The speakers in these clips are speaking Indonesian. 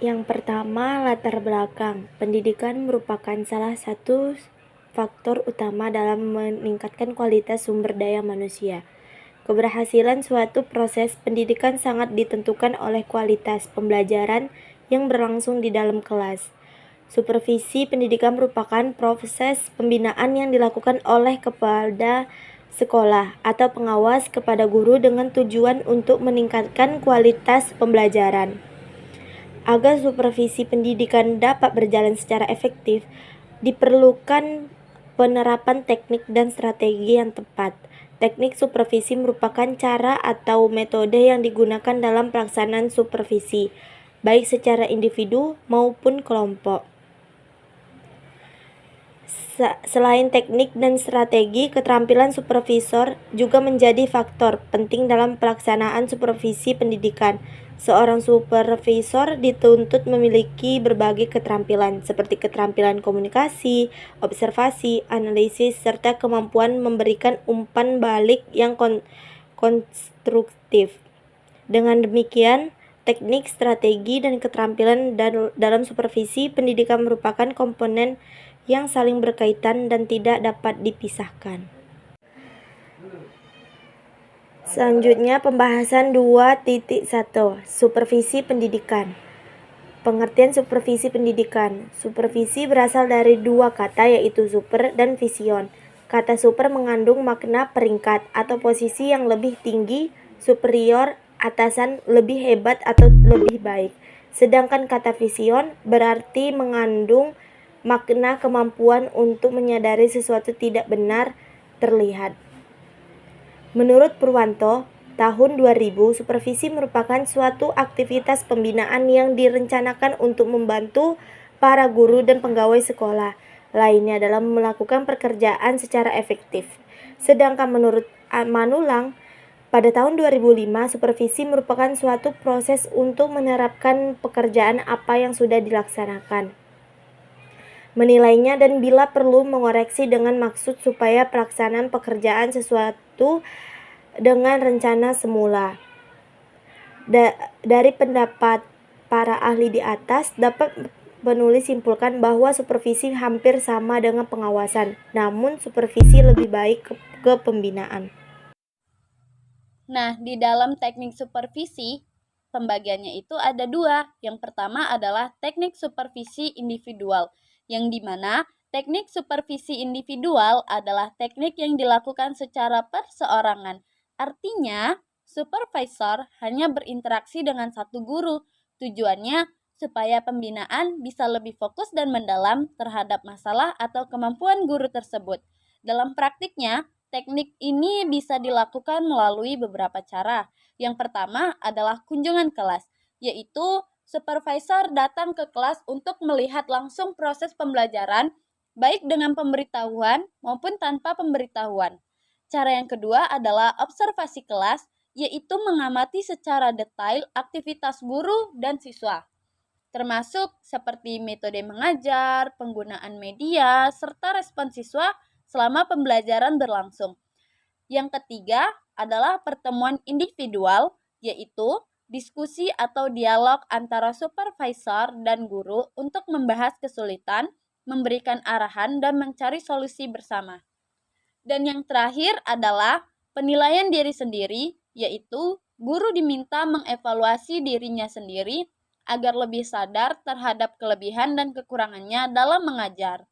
Yang pertama, latar belakang. Pendidikan merupakan salah satu faktor utama dalam meningkatkan kualitas sumber daya manusia. Keberhasilan suatu proses pendidikan sangat ditentukan oleh kualitas pembelajaran yang berlangsung di dalam kelas. Supervisi pendidikan merupakan proses pembinaan yang dilakukan oleh kepala sekolah atau pengawas kepada guru dengan tujuan untuk meningkatkan kualitas pembelajaran. Agar supervisi pendidikan dapat berjalan secara efektif, diperlukan penerapan teknik dan strategi yang tepat. Teknik supervisi merupakan cara atau metode yang digunakan dalam pelaksanaan supervisi, baik secara individu maupun kelompok. Selain teknik dan strategi, keterampilan supervisor juga menjadi faktor penting dalam pelaksanaan supervisi pendidikan. Seorang supervisor dituntut memiliki berbagai keterampilan, seperti keterampilan komunikasi, observasi, analisis, serta kemampuan memberikan umpan balik yang konstruktif. Dengan demikian, teknik, strategi, dan keterampilan dalam supervisi pendidikan merupakan komponen yang saling berkaitan dan tidak dapat dipisahkan. Selanjutnya, pembahasan 2.1 Supervisi pendidikan. Pengertian supervisi pendidikan. Supervisi berasal dari dua kata, yaitu super dan vision. Kata super mengandung makna peringkat atau posisi yang lebih tinggi, superior, atasan, lebih hebat atau lebih baik. Sedangkan kata vision berarti mengandung makna kemampuan untuk menyadari sesuatu tidak benar terlihat. Menurut Purwanto, tahun 2000, supervisi merupakan suatu aktivitas pembinaan yang direncanakan untuk membantu para guru dan pegawai sekolah lainnya dalam melakukan pekerjaan secara efektif. Sedangkan menurut Manulang, pada tahun 2005, supervisi merupakan suatu proses untuk menerapkan pekerjaan apa yang sudah dilaksanakan, menilainya, dan bila perlu mengoreksi dengan maksud supaya pelaksanaan pekerjaan sesuatu dengan rencana semula. Dari pendapat para ahli di atas, dapat penulis simpulkan bahwa supervisi hampir sama dengan pengawasan, namun supervisi lebih baik ke pembinaan. Nah, di dalam teknik supervisi, pembagiannya itu ada dua. Yang pertama adalah teknik supervisi individual, yang dimana teknik supervisi individual adalah teknik yang dilakukan secara perseorangan. Artinya, supervisor hanya berinteraksi dengan satu guru. Tujuannya supaya pembinaan bisa lebih fokus dan mendalam terhadap masalah atau kemampuan guru tersebut. Dalam praktiknya, teknik ini bisa dilakukan melalui beberapa cara. Yang pertama adalah kunjungan kelas, yaitu supervisor datang ke kelas untuk melihat langsung proses pembelajaran, baik dengan pemberitahuan maupun tanpa pemberitahuan. Cara yang kedua adalah observasi kelas, yaitu mengamati secara detail aktivitas guru dan siswa, termasuk seperti metode mengajar, penggunaan media, serta respon siswa selama pembelajaran berlangsung. Yang ketiga adalah pertemuan individual, yaitu diskusi atau dialog antara supervisor dan guru untuk membahas kesulitan, memberikan arahan, dan mencari solusi bersama. Dan yang terakhir adalah penilaian diri sendiri, yaitu guru diminta mengevaluasi dirinya sendiri agar lebih sadar terhadap kelebihan dan kekurangannya dalam mengajar.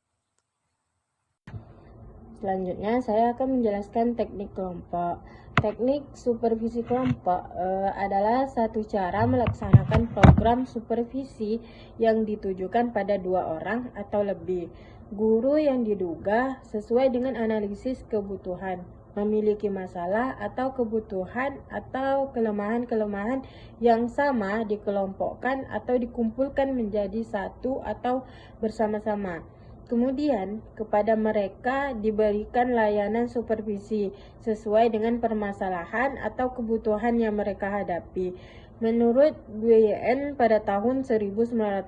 Selanjutnya, saya akan menjelaskan teknik kelompok. Teknik supervisi kelompok adalah satu cara melaksanakan program supervisi yang ditujukan pada dua orang atau lebih guru yang diduga sesuai dengan analisis kebutuhan, memiliki masalah atau kebutuhan atau kelemahan-kelemahan yang sama dikelompokkan atau dikumpulkan menjadi satu atau bersama-sama. Kemudian, kepada mereka diberikan layanan supervisi sesuai dengan permasalahan atau kebutuhan yang mereka hadapi. Menurut Nguyen pada tahun 1961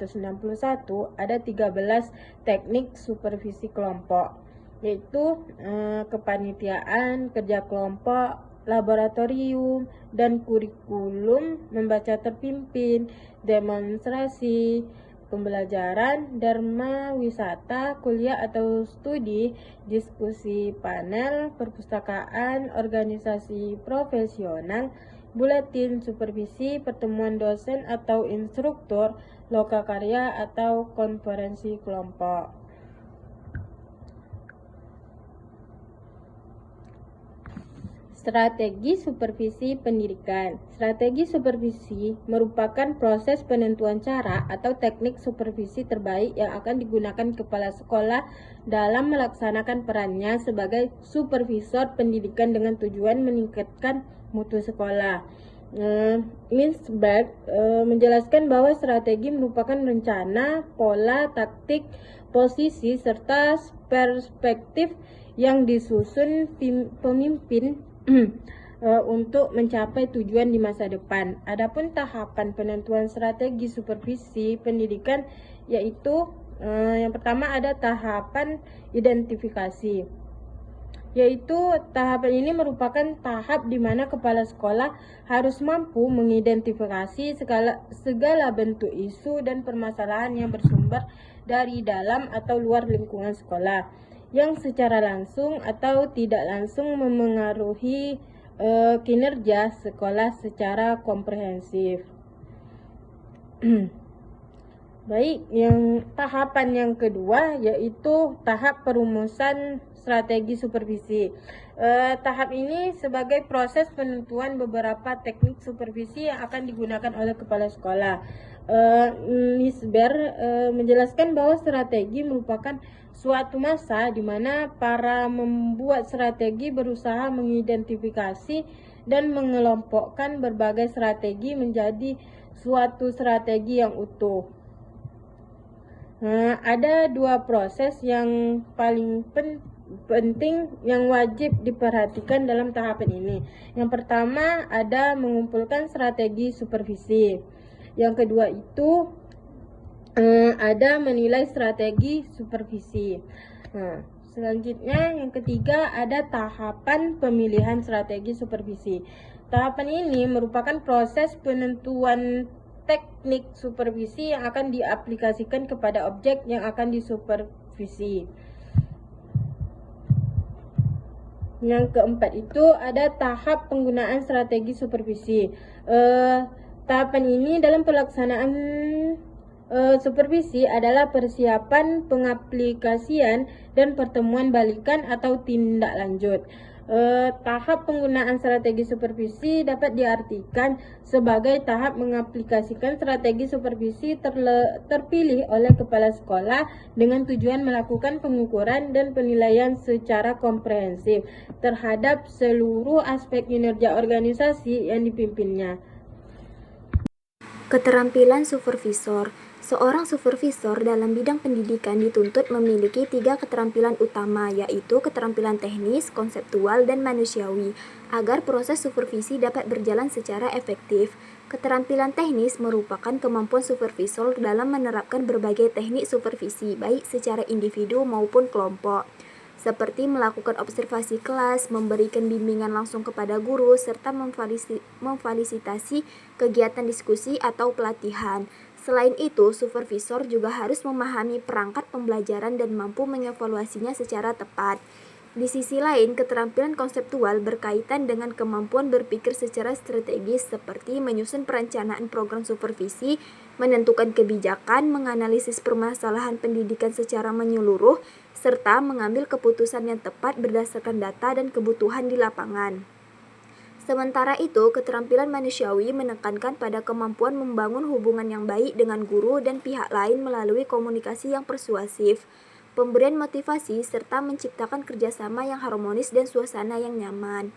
ada 13 teknik supervisi kelompok, yaitu kepanitiaan, kerja kelompok, laboratorium, dan kurikulum membaca terpimpin, demonstrasi, pembelajaran, dharma wisata, kuliah atau studi, diskusi panel, perpustakaan, organisasi profesional, buletin, supervisi, pertemuan dosen atau instruktur, lokakarya atau konferensi kelompok. Strategi supervisi pendidikan. Strategi supervisi merupakan proses penentuan cara atau teknik supervisi terbaik yang akan digunakan kepala sekolah dalam melaksanakan perannya sebagai supervisor pendidikan dengan tujuan meningkatkan mutu sekolah. Minsberg menjelaskan bahwa strategi merupakan rencana, pola, taktik, posisi, serta perspektif yang disusun pemimpin untuk mencapai tujuan di masa depan. Adapun tahapan penentuan strategi supervisi pendidikan yaitu yang pertama ada tahapan identifikasi. Yaitu tahapan ini merupakan tahap di mana kepala sekolah harus mampu mengidentifikasi segala bentuk isu dan permasalahan yang bersumber dari dalam atau luar lingkungan sekolah yang secara langsung atau tidak langsung memengaruhi kinerja sekolah secara komprehensif. Baik, tahapan yang kedua yaitu tahap perumusan strategi supervisi. Tahap ini sebagai proses penentuan beberapa teknik supervisi yang akan digunakan oleh kepala sekolah. Minsberg menjelaskan bahwa strategi merupakan suatu masa di mana para membuat strategi berusaha mengidentifikasi dan mengelompokkan berbagai strategi menjadi suatu strategi yang utuh. Ada dua proses yang paling penting yang wajib diperhatikan dalam tahapan ini. Yang pertama ada mengumpulkan strategi supervisi. Yang kedua itu ada menilai strategi supervisi. Selanjutnya yang ketiga ada tahapan pemilihan strategi supervisi. Tahapan ini merupakan proses penentuan teknik supervisi yang akan diaplikasikan kepada objek yang akan disupervisi. Yang keempat itu ada tahap penggunaan strategi supervisi. Tahapan ini dalam pelaksanaan supervisi adalah persiapan pengaplikasian dan pertemuan balikan atau tindak lanjut. Tahap penggunaan strategi supervisi dapat diartikan sebagai tahap mengaplikasikan strategi supervisi terpilih oleh kepala sekolah dengan tujuan melakukan pengukuran dan penilaian secara komprehensif terhadap seluruh aspek kinerja organisasi yang dipimpinnya. Keterampilan supervisor. Seorang supervisor dalam bidang pendidikan dituntut memiliki 3 keterampilan utama, yaitu keterampilan teknis, konseptual, dan manusiawi, agar proses supervisi dapat berjalan secara efektif. Keterampilan teknis merupakan kemampuan supervisor dalam menerapkan berbagai teknik supervisi, baik secara individu maupun kelompok, seperti melakukan observasi kelas, memberikan bimbingan langsung kepada guru, serta memfasilitasi kegiatan diskusi atau pelatihan. Selain itu, supervisor juga harus memahami perangkat pembelajaran dan mampu mengevaluasinya secara tepat. Di sisi lain, keterampilan konseptual berkaitan dengan kemampuan berpikir secara strategis seperti menyusun perencanaan program supervisi, menentukan kebijakan, menganalisis permasalahan pendidikan secara menyeluruh, serta mengambil keputusan yang tepat berdasarkan data dan kebutuhan di lapangan. Sementara itu, keterampilan manusiawi menekankan pada kemampuan membangun hubungan yang baik dengan guru dan pihak lain melalui komunikasi yang persuasif, pemberian motivasi, serta menciptakan kerjasama yang harmonis dan suasana yang nyaman.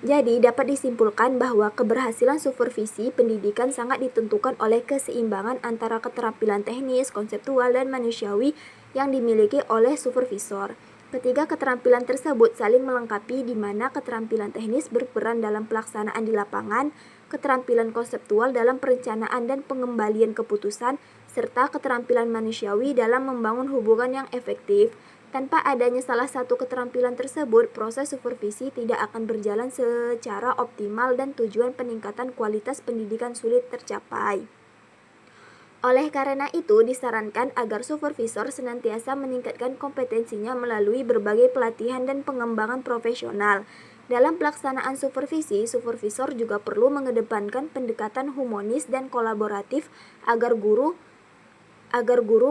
Jadi, dapat disimpulkan bahwa keberhasilan supervisi pendidikan sangat ditentukan oleh keseimbangan antara keterampilan teknis, konseptual, dan manusiawi yang dimiliki oleh supervisor. Ketiga keterampilan tersebut saling melengkapi di mana keterampilan teknis berperan dalam pelaksanaan di lapangan, keterampilan konseptual dalam perencanaan dan pengembalian keputusan, serta keterampilan manusiawi dalam membangun hubungan yang efektif. Tanpa adanya salah satu keterampilan tersebut, proses supervisi tidak akan berjalan secara optimal dan tujuan peningkatan kualitas pendidikan sulit tercapai. Oleh karena itu, disarankan agar supervisor senantiasa meningkatkan kompetensinya melalui berbagai pelatihan dan pengembangan profesional. Dalam pelaksanaan supervisi, supervisor juga perlu mengedepankan pendekatan humanis dan kolaboratif agar guru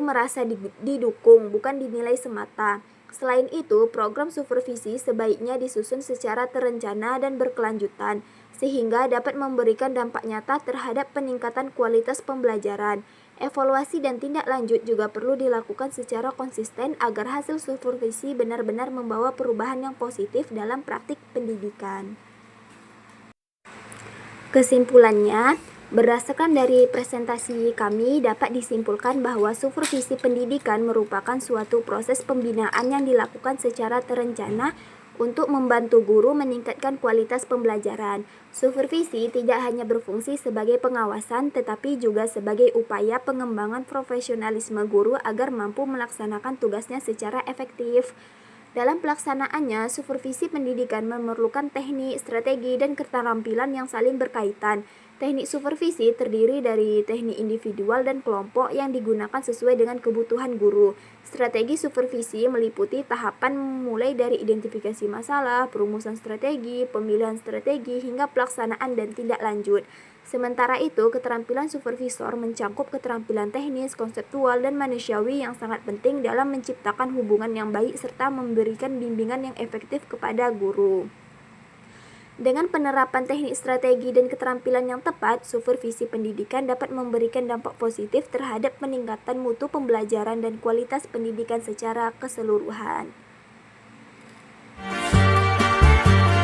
merasa didukung, bukan dinilai semata. Selain itu, program supervisi sebaiknya disusun secara terencana dan berkelanjutan, sehingga dapat memberikan dampak nyata terhadap peningkatan kualitas pembelajaran. Evaluasi dan tindak lanjut juga perlu dilakukan secara konsisten agar hasil supervisi benar-benar membawa perubahan yang positif dalam praktik pendidikan. Kesimpulannya, berdasarkan dari presentasi kami dapat disimpulkan bahwa supervisi pendidikan merupakan suatu proses pembinaan yang dilakukan secara terencana untuk membantu guru meningkatkan kualitas pembelajaran. Supervisi tidak hanya berfungsi sebagai pengawasan, tetapi juga sebagai upaya pengembangan profesionalisme guru agar mampu melaksanakan tugasnya secara efektif. Dalam pelaksanaannya, supervisi pendidikan memerlukan teknik, strategi, dan keterampilan yang saling berkaitan. Teknik supervisi terdiri dari teknik individual dan kelompok yang digunakan sesuai dengan kebutuhan guru. Strategi supervisi meliputi tahapan mulai dari identifikasi masalah, perumusan strategi, pemilihan strategi, hingga pelaksanaan dan tindak lanjut. Sementara itu, keterampilan supervisor mencakup keterampilan teknis, konseptual, dan manusiawi yang sangat penting dalam menciptakan hubungan yang baik serta memberikan bimbingan yang efektif kepada guru. Dengan penerapan teknik strategi dan keterampilan yang tepat, supervisi pendidikan dapat memberikan dampak positif terhadap peningkatan mutu pembelajaran dan kualitas pendidikan secara keseluruhan.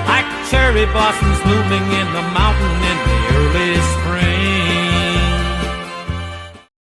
Like cherry blossoms blooming in the mountains